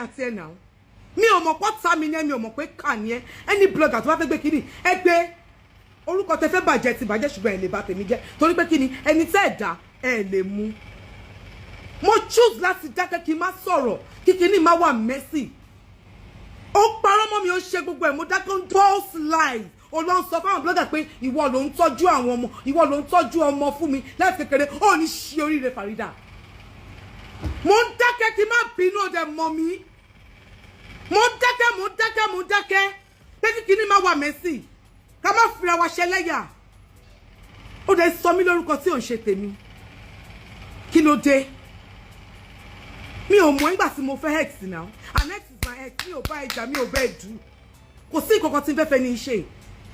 àti ẹ̀ náà mi ò mọ̀ pọ́ ta mi ní ẹ mi ò mọ̀ pé kà ní ẹ ẹni blogger tó bá fẹ́ gbé kíní ẹ gbé orúkọ tẹ fẹ́ bàjẹ́ ti bàjẹ́ ṣùgbọ́n ẹ lè bà tèmi jẹ́ torí pé kíní ẹni tẹ́ ẹ̀ dá ẹ lè mú mo choose láti dákẹ́ kí n má sọ̀rọ̀ kí kíní má wà messy ó parọ́ mọ́ mi ó ṣe gbogbo ẹ̀ mo dákẹ́ false lies ó lọ sọ fáwọn blogger pé ìwọ ló ń tọ́jú àwọn ọmọ ìwọ ló ń tọ́jú ọmọ fún mi láti kékeré ó ní ṣe oríire Farida mo ń dákẹ́ kí n má bínú ó dẹ̀ mọ́ mi mo dákẹ́ pé kí kíní má wà messy ká má fira wa ṣẹlẹ́yà ó dẹ̀ sọ mí lórúkọ tí ò ń ṣe tèmi kí ló dé mi ò mọ̀ nígbà tí mo fẹ́ ex now and ex is my ex mi ò bá ẹja mi ò bá ẹdú kò sí ìkọ̀kọ̀ tí n fẹ́ ní í ṣe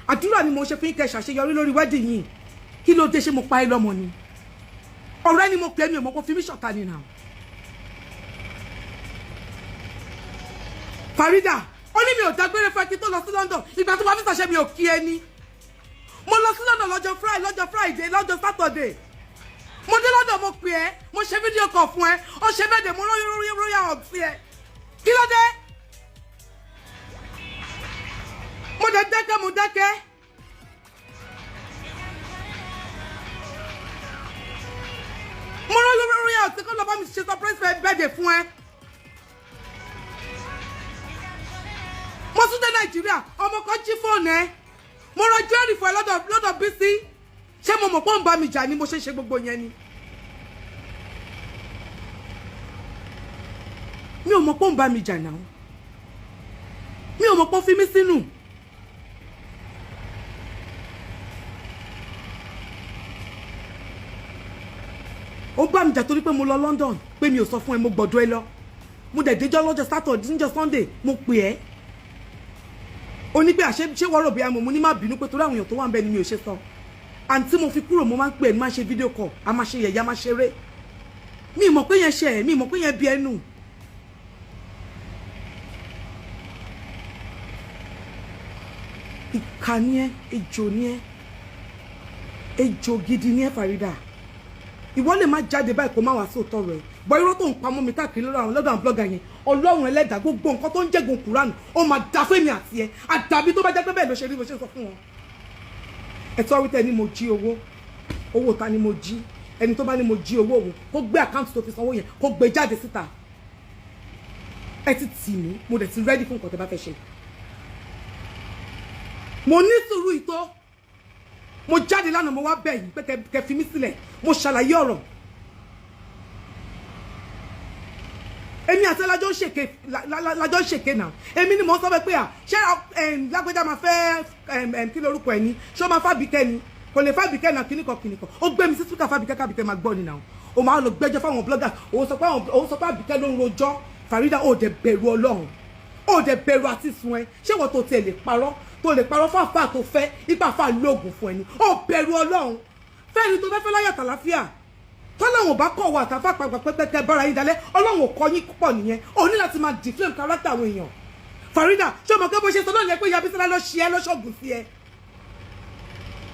àdúrà ni mo ṣe fún kẹ́ ṣàṣeyọrí lórí wedding yìí kí ló dé ṣé mo pa ẹ́ lọ́mọ ni ọ̀rẹ́ ni mo pè é mi ò mọ̀ kó fi mí ṣọ̀tá ni now Farida ó ní mi ò dágbére fún ẹ kí tó lọ sí London ìgbà tó wá fi ṣàṣẹ mi ò kí ẹni mo lọ sí London lọ́jọ́ Friday lọ́jọ́ Saturday mo dé lọ́dọ̀ mo pè ẹ́ mo ṣe fídíò kan fún ẹ ó ṣe bẹ́ẹ̀ dé mo róyà ọ̀gbìn sí ẹ kí ló dé mo dẹ̀ dákẹ́ mo dákẹ́ mo róyà ọ̀gbìn kó lọ bá mi ṣe surprise birthday fún ẹ mo tún dé Nàìjíríà ọmọ kan jí fóònù ẹ mo rọ jẹ́rìí fún ẹ lọ́dọ̀ Bísí ṣé mo mọ̀ pé ń bá mi jà ni mo ṣe gbogbo yẹn ni mi ò mọ̀ pé ń bá mi jà náà mi ò mọ̀ pé ó fi mí sínú ó bá mi jà torí pé mo lọ London pé mi ò sọ fún ẹ mo gbọ́dọ̀ ẹ lọ mo dẹ̀ déjọ́ lọ́jọ́ Saturday níjọ́ Sunday mo pè ẹ́ ó ní pé àṣẹ ṣé wọ́n rò bí amọ̀ mo ní má bínú pé torí àwọn èèyàn tó wà ń bẹ ni mi ò ṣe sọ àǹtí mo fi kúrò mo máa ń pè ẹ́ ní máa ṣe fídíò call a máa ṣe yẹ̀yẹ́ a máa ṣeré mi mọ̀ pé yẹn ṣe ẹ̀ mi mọ̀ pé yẹn bí ẹnu ìkà ni ẹ́ ejò ni ẹ́ ejò gidi ni ẹ́ Farida ìwọ lè má jáde báyìí kó má wá sóòótọ́ rẹ̀ bọ́ irọ́ tó ń pamọ́ mi káàkiri lọ́dọ̀ àwọn blogger yẹn Ọlọ́run ẹlẹ́dàá gbogbo nǹkan tó ń jẹ́gun Kùránì ó máa dá fẹ́mi àti ẹ àdàbí tó bá jẹ́ pé bẹ́ẹ̀ ló ṣe rí bó ṣe sọ fún wọn ẹ̀tọ́ wípé ni mo jí owó ta ni mo jí ẹni tó bá ní mo jí owó òun kó gbé àkáǹtì tó fi sanwó yẹn kó gbé jáde síta ẹ ti tì mí mo dẹ̀ ti rẹ́dí fún nǹkan tẹ́ bá fẹ́ ṣe mo ní sùúrù ìtó mo jáde lánàá mo wá bẹ̀ yìí pé kẹ́ fi mí sílẹ̀ mo ṣàlàyé ọ̀rọ̀ èmi àti lájọ́ ń ṣèké náà èmi ni mo sọ pé à ṣé lágbèjà máa fẹ́ kí lórúkọ ẹ̀ ní ṣé ó máa fábíkẹ́ ni kò lè fábíkẹ́ náà kíníkan ó gbé mi sí spíkà fábíkẹ́ kábíkẹ́ máa gbọ́ ni náà ó máa lọ gbẹ́jọ́ fáwọn blogger òun sọ pé àbíkẹ́ ló ń rojọ́ Farida ó dẹ̀ bẹ̀rù Ọlọ́run ó dẹ̀ bẹ̀rù àti sun ẹ ṣé wọ́n tó tiẹ̀ lè parọ́ fáfá tó fẹ́ ipa fà lóògùn fún ẹni ó bẹ̀rù Ọlọ́run fẹ́ni tó fẹ́ láyọ̀ tàlàfíà tọ́lọ́wọ̀n bá kọ̀ wà tàfà pàgbà pẹ́pẹ́tẹ́ bára yín dalẹ̀ Ọlọ́run ò kọ́ yín púpọ̀ nìyẹn ó ní láti máa deflame character àwọn èèyàn Farida ṣé ọmọ kẹ́ bó ṣe sọ náà yẹ pé ìyá Bísọ́lá lọ ṣe ẹ́ lọ́ṣọ̀gùn sí ẹ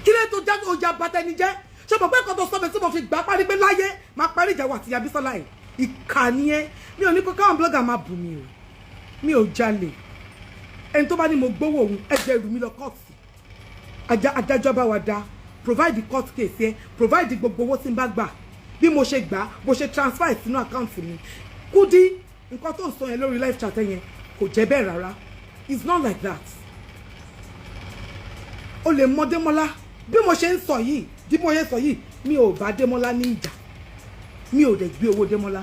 kí lè tó jágò ọjà bàtẹni jẹ́ ṣé ọmọ pé ẹ̀kọ́ tó sọ bẹ́ẹ̀ tí mo fi gbà parí pé láyé máa parí ìjà wà àti ìyá Bísọ́lá yìí ìkànnì ẹ mi ò ní kó káwọn blogger máa bù mí o mi ò jalè ẹni tó bá ní mo gbowó òun ẹ̀jẹ̀ rù mí lọ kọ́ọ̀tù adájọ́ bá wa dá provide the court case yẹn provide gbogbo owó tí n bá gbà bí mo ṣe gbà bó ṣe transfer sínú àkáǹtì mi Kudi nǹkan tó ń sọ yẹn lórí live chat yẹn kò jẹ́ bẹ́ẹ̀ rárá it's not like that o lè mọ Démọ́lá bí mo ṣe ń sọ yìí bí mo ṣe sọ yìí mi ò bá Démọ́lá ní ìjà mi ò dẹ̀ gbé owó Démọ́lá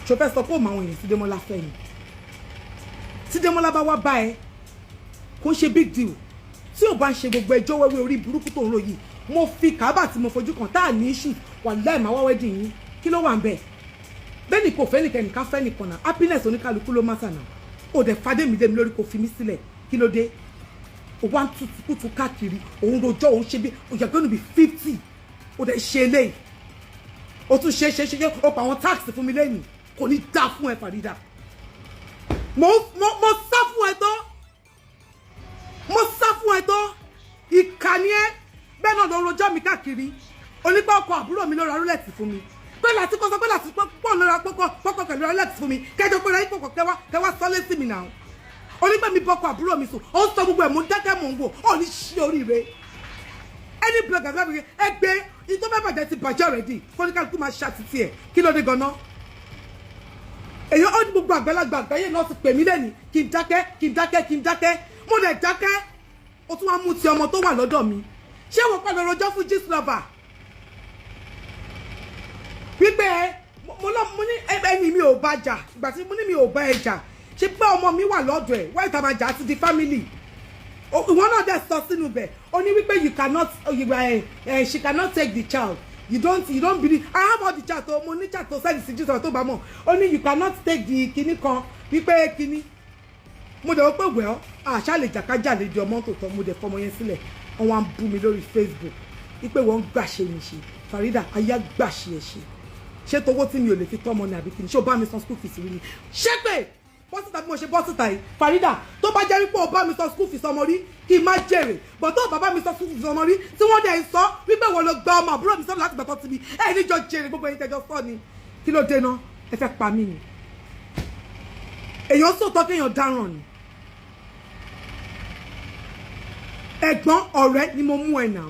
ṣo fẹ́ sọ pé òun àwọn èèyàn tí Démọ́lá fẹ́ ni tí Démọ́lá bá wá bá ẹ kò ṣe big deal tí ò bá ń ṣe gbogbo ẹjọ́ wẹ́wẹ́ orí burúkú tó ń ro yìí mo fi Kábà tí mo fojú kan tá à ní issue wàláhì máa wá wedding yín kí ló wà ń bẹ̀ bẹ́ẹ̀ ni kò fẹ́ nìkan nìkan fẹ́ nìkan náà happiness oníkálukú ló máa sànà ò dẹ̀ fadé mi dé mi lórí kò fi mí sílẹ̀ kí ló dé o wá ń tutù kùtù káàkiri òun rojọ́ òun ṣe bí you're going to be 50 o dẹ̀ ṣe eléyìí o tún ṣe o pa àwọn tax fún mi lẹ́yìn kò ní dá fún ẹ Farida mo sá fún ẹ tó ìkànnì ẹ bẹ́ẹ̀ náà ló rojọ́ mi káàkiri onípa ọkọ̀ àbúrò mi ló ra rúlẹ̀tì fún mi pé láti kọ́ sọ pé láti pọ̀ lọ́ra pọ́kọ̀ pẹ̀lú Alex fún mi kẹjọ pé ráyé pọ̀kọ̀ kẹwàá sọ́lé sí mi náà onígbà mi bọ́kọ̀ àbúrò mi sùn ó ń sọ gbogbo ẹ̀ mú dákẹ́ mò ń wò ó ní ṣí oríire ẹni blogger gbàgbé ẹgbẹ́ ìtọ́ bẹ́ẹ̀ bàjẹ́ ti bàjẹ́ already kọ́níkàlùkù máa ṣàtìtì ẹ̀ kí ló dé gan-an èyí ó ní gbogbo àgbàlagbà àgbáyé náà ti pè mí lẹ́ni kí n dákẹ́ mo dẹ̀ dákẹ́ ó tún wá mú ti ọmọ tó wà lọ́dọ̀ mi ṣé wọ́n padà rojọ́ fún gist lover wípé mo ní ẹni mi ò bá jà ìgbà tí mo ní mi ò bá ẹ jà ṣé pé ọmọ mi wà lọ́dọ̀ ẹ̀ wáyé tá a máa jà àti di family ìwọ náà dẹ̀ sọ sínú bẹ̀ ó ní wípé she cannot take the child you don't believe I have all the chat o mo ní chat tó sẹ́ni sí jísọ̀ tó bá mọ̀ ó ní you cannot take the kinní kan wípé kinní mo dẹ̀ wọ́n pé wẹ́ọ́ àṣà lè jàkájà lè di ọmọ tòótọ́ mo dẹ̀ fọmọ yẹn sílẹ̀ wọ́n wá ń bú mi lórí Facebook wípé wọ́n ń gbàṣe mi ṣe Farida ayá gbàṣe ẹ̀ ṣé tówó tí mi ò lè fi tọ́mọ ní àbí kinní ṣé o bá mi san school fees rí ni ṣé pé bọ́sítà bí mo ṣe bọ́sítà yìí Farida tó bá jẹ́ wípé o bá mi san school fees ọmọ rí kí n má jèrè bọ̀ tó bàbá mi san school fees ọmọ rí tí wọ́n dẹ̀ ń sọ wípé wọ́n lọ gba ọmọ àbúrò mi sọ́nà láti gbàtọ́ ti mi ẹ̀ níjọ jèrè gbogbo ẹ̀yin tẹ́jọ́ sọ ni kí ló dé náà ẹ fẹ́ pa mí ni èèyàn sòtọ́ kéèyàn dáràn ni ẹ̀gbọ́n ọ̀rẹ́ ni mo mú ẹ náà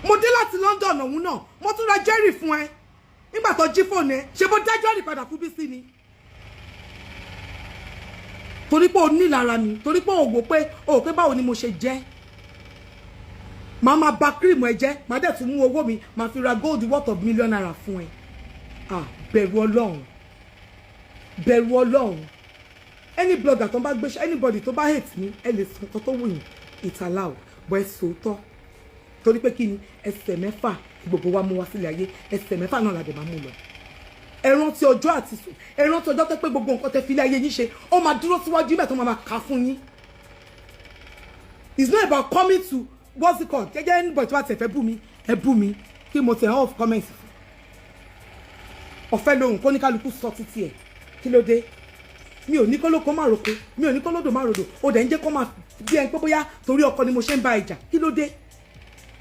mo dé láti London ọ̀hún náà mo tún ra jerry fún ẹ nígbà tó jí fóònù ẹ ṣe bó dájọ́ rí padà fún Bísí ni torí pé o ní lára mi torí pé o wò pé báwo ni mo ṣe jẹ́ màá máa bà cream ẹ jẹ́ màá dẹ̀ tún mú owó mi màá fi ra gold worth of million naira fún ẹ bẹ̀rù Ọlọ́run any blogger tó bá gbé anybody tó bá hate me ẹ lè sọ nǹkan tó wù yín it's allowed but ẹ sòótọ́ torí pé kí ni ẹsẹ̀ mẹ́fà gbogbo wa mú wá sílẹ̀ ayé ẹsẹ̀ mẹ́fà náà la dẹ̀ máa mú lọ ẹran tí ọjọ́ àti sùn ẹran tí ọjọ́ tó pé gbogbo nǹkan tẹ́ fi ilé ayé yín ṣe ó máa dúró síwájú ibẹ̀ tó máa kà fún yín it's not about coming to what's it called jẹ́jẹ́ anybody tó bá tẹ̀ fẹ́ bú mi ẹ bú mi kí mo tẹ̀ off comments ọ̀fẹ́ lóhùn kó ní kálukú sọ títí ẹ̀ kí ló dé mi ò ní kó lóko má roko mi ò ní kó lódò má rodò ó dẹ̀ ń jẹ́ kó máa bí ẹni pé bóyá torí ọkọ ni mo ṣe ń bá ìjà kí ló dé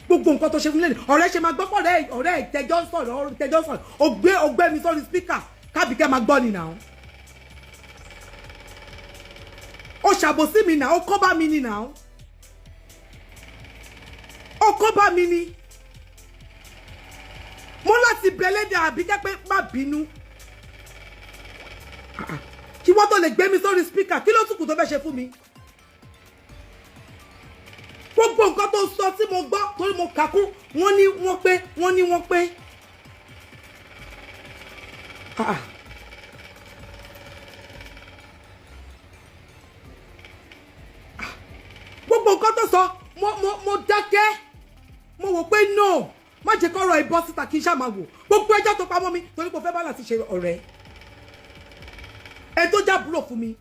gbogbo nǹkan tó ṣe fún lẹ́nu ọ̀rẹ́ ṣe máa gbọ́ pọ̀ ọ̀rẹ́ tẹjọ́ sọ̀rọ̀ ọgbẹ́ mi sọ́rí spíkà kábíkẹ́ máa gbọ́ ni náà ó ṣàbòsí mi náà ó kọ́ bá mi ni náà ó kọ́ bá mi ni mo láti bẹ̀lẹ́dẹ̀ Àbíkẹ́ pé má bínú kí wọ́n tó lè gbé mi sórí spíkà kí ló tún kù tó fẹ́ ṣe fún mi gbogbo nǹkan tó sọ tí mo gbọ́ torí mo kà kún wọ́n ní wọ́n pé gbogbo nǹkan tó sọ mo dákẹ́ mo wò pé no má jẹ́ kọ́rọ̀ ìbọ́ síta kí n ṣáà máa wò gbogbo ẹjọ́ tó pamọ́ mi torí mo fẹ́ bá láti ṣe ọ̀rẹ́ ẹ tó jábúrò fún mi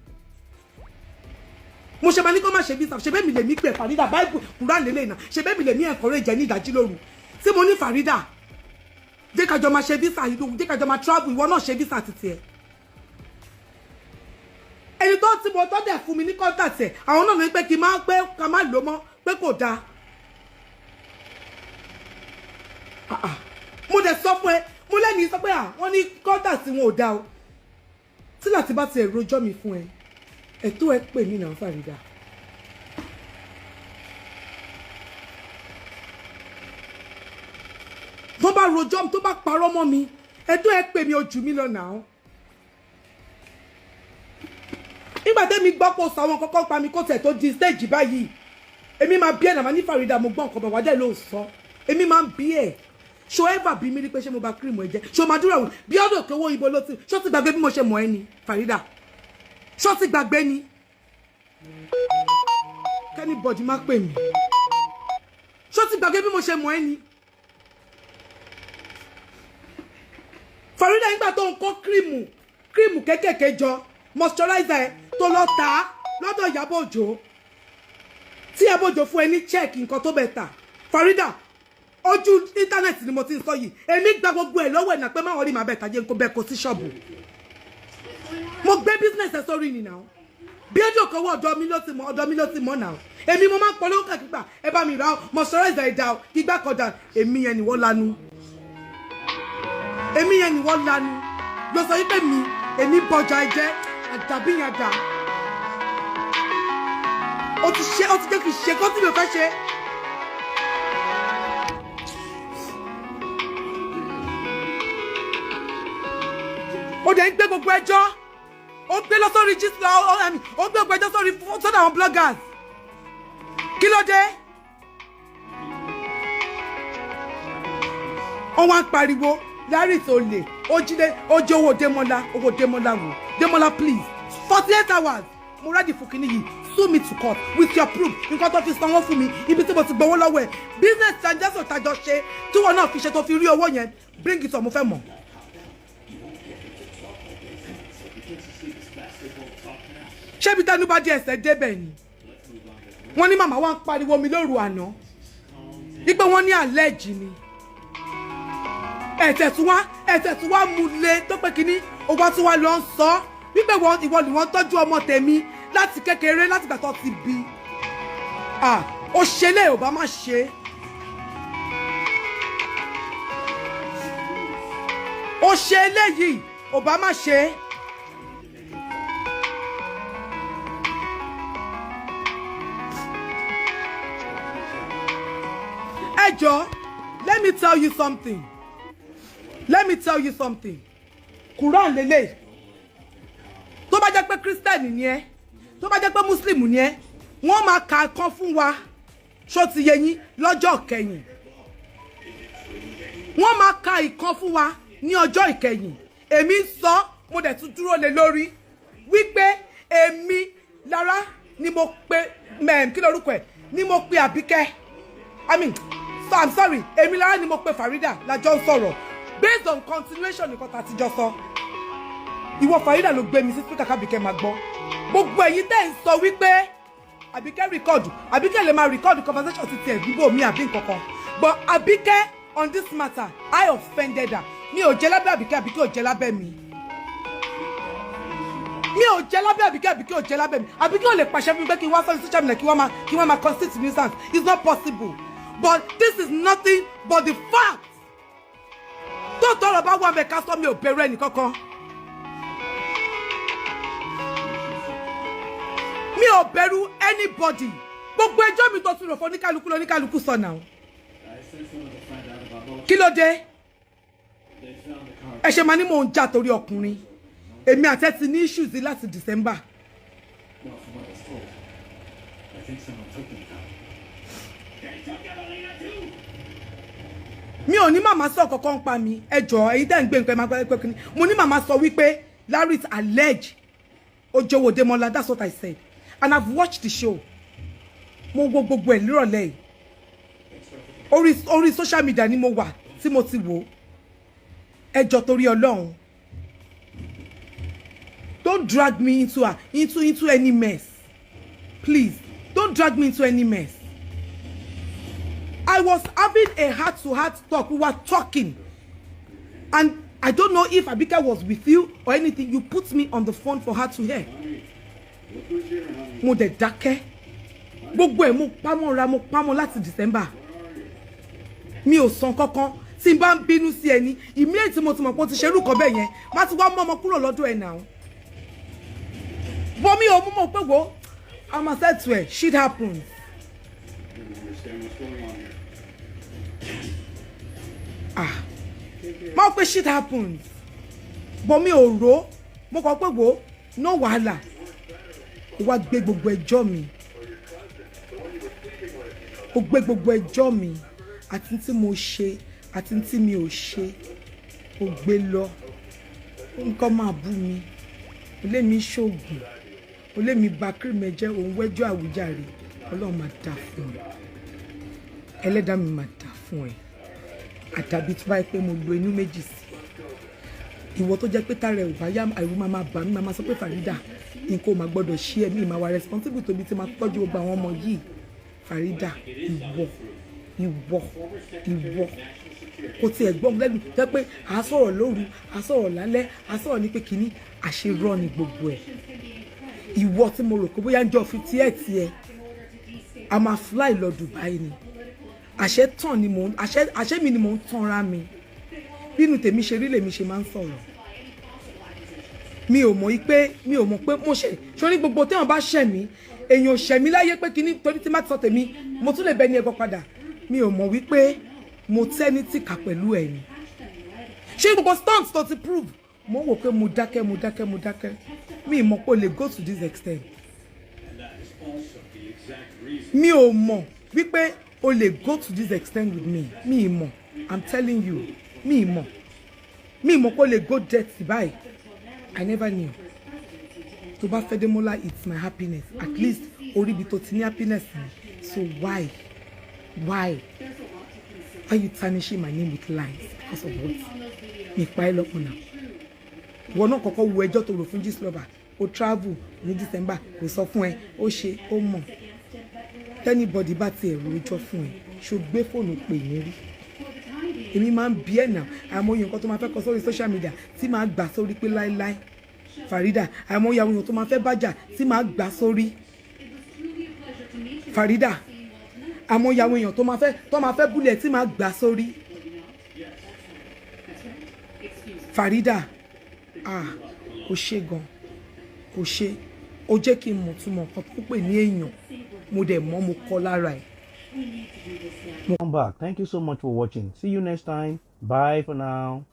mo ṣe máa ní kó má ṣe visa ṣe bẹ́ẹ̀ mi lè mí pé Farida Bible Quran lélẹ̀ náà ṣe bẹ́ẹ̀ mi lè mí encourage ní ìdájí lóru tí mo ní Farida jẹ́ ká jọ máa ṣe visa yìí lóhun jẹ́ ká jọ máa travel ìwọ náà ṣe visa títí ẹ̀ ẹni tó ti mo tọ́ dẹ̀ fún mi ní contact ẹ̀ àwọn náà ní pé kí n máa pé ká má lò mọ́ pé kò dáa mo dẹ̀ sọ fún ẹ mo lẹ́ni sọ pé wọ́n ní contact wọn ò dáa o tí láti bá ti ẹ̀ rojọ́ mi fún ẹ ẹ̀tọ́ ẹ pè mí náà Farida tó bá rojọ́ tó bá parọ́ mọ́ mi ẹ̀tọ́ ẹ pè mí ojú mi lọ náà nígbà tẹ́mi gbọ́ pọ̀ sọ àwọn kọ́kọ́ pa mi kó tẹ̀ tó di stage báyìí èmi máa bí ẹ̀ náà ní Farida mo gbọ́ nǹkan bọ̀ wádẹ́ ló sọ èmi máa ń bí ẹ̀ ṣó ever bí mi ní pé ṣé mo bá cream ẹ jẹ ṣó máa dúró àwọn bí ọdún òkè owó ibo ló ti ṣó ti gbàgbé bí mo ṣe mọ̀ ẹ́ ni Farida ṣó ti gbàgbé ni kẹ́nìbọ̀dì má pè mí ṣó ti gbàgbé bí mo ṣe mọ̀ ẹ́ ni Farida nígbà tó ń kó kírímù kékèké jọ moisturizer ẹ tó lọ tà á lọ́dọ̀ Ìyábọ̀ Òjó tí Ìyábọ̀ Òjó fún ẹ ní check nǹkan tó bẹ̀ tà Farida ojú íńtánẹ́ẹ̀tì ni mo ti ń sọ yìí èmi gba gbogbo ẹ̀ lọ́wọ́ ẹ̀ náà pé máwọn rí màá bẹ̀ tàjẹ́ nǹkan bẹ́ẹ̀ kó sí ṣọ́ọ̀bù mo gbé business ẹ̀ sórí ni náà bí ẹjọ́ kan wọ ọ̀dọ̀ mi ló ti mọ̀ náà èmi mo máa ń polówó kàkígbà ẹ bá mi ra moisturizer ẹ̀dá kígbà kọ̀dà èmi yẹn ni wọ́n lanu èmi yẹn ni wọ́n lanu lọ sọ wípé mi èmi bọjà ẹ̀jẹ̀ àdàbíyàdà ó ti jẹ́ kí ṣe kó tí mi ò fẹ́ ṣe. ó dẹ̀ ń gbé gbogbo ẹjọ́ ó gbé lọ sórí jísìlá ó gbé gbogbo ẹjọ́ sórí sọ́dọ̀ àwọn bloggers kí ló dé. wọ́n wá ń pariwo Larry tó lè ó jíde ó jẹ́ owó Démọ́lá wò Démọ́lá please 48 hours mo ready fún kinní yìí sue me to court with your proof nǹkan tó fi sanwó fún mi ibi tí mo ti gbowó lọ́wọ́ ẹ̀ business transaction tàjọ ṣe tí wọn náà fi ṣe tó fi rí owó yẹn bring it on mo fẹ́ mọ̀. ṣé ibi tẹnu bá di ẹsẹ̀ débẹ̀ ni wọ́n ní màmá wa ń pariwo mi lóru àná wípé wọ́n ní àlẹ́jì ni ẹ̀tẹ̀ tí wá mú lé tó pé kínní owó tí wá lọ ń sọ wípé ìwọ ni wọ́n tọ́jú ọmọ tèmi láti kékeré láti gbà tó ti bí ó ṣe lé ò bá má ṣe ó ṣe eléyìí ò bá má ṣe. Ẹjọ́, let me tell you something. Quran lele. Tó bá jẹ́ pé Christian ni ẹ́, tó bá jẹ́ pé Muslim ni ẹ́, wọ́n máa ka kan fún wa. Ṣó ti yé yín lọ́jọ́ ìkẹyìn. Wọ́n máa ka ìkan fún wa ní ọjọ́ ìkẹyìn. Èmi sọ, mo dẹ̀ tún dúró lé lórí wípé èmi Lára ni mo pe kí lorúkọ ẹ̀ ni mo pe Àbíkẹ́. So I'm sorry, èmi Lára ni mo pe Farida la jọ ń sọ̀rọ̀ based on continuation nìkan tá ti jọ sọ. Ìwọ Farida ló gbé mi sí speaker kábíkẹ́ máa gbọ́. Gbogbo ẹ̀yin tẹ́ ń sọ wípé Àbíkẹ́ record, Àbíkẹ́ lè máa record conversation ti tiẹ̀ bíbò mi àbí nǹkankan. But Àbíkẹ́ on this matter, I offended her. Mi ò jẹ́ lábẹ́ Àbíkẹ́, Àbíkẹ́ ò jẹ́ lábẹ́ mi. Mi ò jẹ́ lábẹ́ Àbíkẹ́, Àbíkẹ́ ò jẹ́ lábẹ́ mi. Àbíkẹ́ ò lè pàṣẹ fún mi pé kí n wá sórí social media kí wọ́n máa constitute nuisance. It's not possible. But this is nothing but the fact. Don't talk about one make custom me ò bẹ̀rù ẹni kankan. Mi ò bẹ̀rù anybody. Gbogbo ẹjọ́ mi tó tún rò fún oníkálukú sọ now. Kí ló dé? Ẹ ṣe máa ní mò ń jà torí ọkùnrin. Èmi àti ẹ ti ní issues láti December. Mi ò ní màmá sọ kankan pa mi ẹjọ́ ẹ̀yin tẹ́ ń gbé nǹkan máa gbé kíni mo ní màmá sọ wípé Larry is alleged ó jọ̀wọ́ Démọ́lá, that's what I said, and I've watched the show mo wo gbogbo ẹ̀ lírọ̀lẹ́ yìí orí social media ni mo wà tí mo ti wò ẹjọ́ torí Ọlọ́run don't drag me into any mess, please don't drag me into any mess. I was having a heart-to-heart talk. We were talking. And I don't know if Abike was with you or anything. You put me on the phone for her to hear. Mo de dákẹ́. Gbogbo ẹ̀ mo pamọ́ láti December. Mi ò sọ kankan. Tí n bá ń bínú sí ẹni, immediately tí mo ti mọ̀ pé ó ti ṣerú kan bẹ́ẹ̀ yẹn, má ti wá mọ́ ọmọ kúrò lọ́dọ̀ ẹ̀ now. But mi ò mú mọ̀ pé wo, I must say to her, shit happens. Mo pe shit happens. But mi ò rò, mo kọ pé wo, no wàhálà. Ó wá gbé gbogbo ẹjọ́ mi. Ó gbé gbogbo ẹjọ́ mi àti tí mo ṣe àti tí mi ò ṣe. Ó gbé lọ. Nǹkan máa bú mi. Ó lé mi ṣoògùn. Ó lé mi ba cream jẹ́ òun wẹ́jọ́ àwùjáre. Ọlọ́run máa dá fún mi. Ẹlẹ́dàá mi máa dá fún ẹ. Àtàbí tó bá yẹ pé mo lo inú méjì sí ìwọ tó jẹ́ pé tààrẹ ò bá yá àìrú máa bà mí máa sọ pé Farida nǹkan ò máa gbọ́dọ̀ ṣí ẹ̀mí máa wà responsible tóbi tí máa tọ́jú gbogbo àwọn ọmọ yìí. Farida ìwọ kò tiẹ̀ gbọ́n lẹ́nu jẹ́ pé à á sọ̀rọ̀ lóru à á sọ̀rọ̀ lálẹ́ à á sọ̀rọ̀ ní pé kínní àṣerọ́ ni gbogbo ẹ̀. Ìwọ tí mo rò pé bóyá ń jọ fi tiẹ̀ a máa fly lọ Dubai ni àṣẹ mi ni mò ń tanra mi bínú tèmi ṣe rí lèmi ṣe máa ń sọ̀rọ̀ mi ò mọ̀ pé mo ṣe sórí gbogbo téèyàn bá ṣẹ̀ mí èèyàn ṣẹ̀ mí láyé pé kíní torí tí má ti sọ tèmi mo tún lè bẹ ní ẹbọ padà mi ò mọ̀ wípé mo tẹ́ni tìkà pẹ̀lú ẹ̀ ni ṣé gbogbo stunts tó ti prove mo wò pé mo dákẹ́ mi ì mọ̀ pé o lè go to this extent mi ò mọ̀ wípé o lè go to this extent with me mi ì mọ̀ I'm telling you mi ì mọ̀ pé o lè go dirty báyìí I never knew tó bá fẹ́ Démọ́lá it's my happiness at least orí ibi tó ti ní happiness ni so why you tarnishing my name with lies because of what mi pa ẹ́ lọ́kàn náà ìwọ náà kọ́kọ́ wo ẹjọ́ tó rò fún Gistlover ó travel ní December kò sọ fún ẹ ó ṣe ó mọ̀ tẹ́nibọ̀dì bá ti ẹ̀rọ ìjọ fún ẹ ṣó gbé fóònù pè mí rí èmi máa ń bí ẹ̀ náà àmọ́ nǹkan tó máa fẹ́ kọ sórí social media tí máa gbà sórí pé láíláí Farida àmọ́ ìyàwó èèyàn tó máa fẹ́ bájà tí máa gbà sórí Farida àmọ́ ìyàwó èèyàn tó máa fẹ́ búlẹ̀ tí máa gbà sórí Farida ó ṣe gan ó ṣe ó jẹ́ kí n mọ̀ túmọ̀ nǹkan tó pè ní èèyàn mo dẹ̀ mọ̀ mo kọ́ lára ẹ̀. Come back. Thank you so much for watching. See you next time. Bye for now.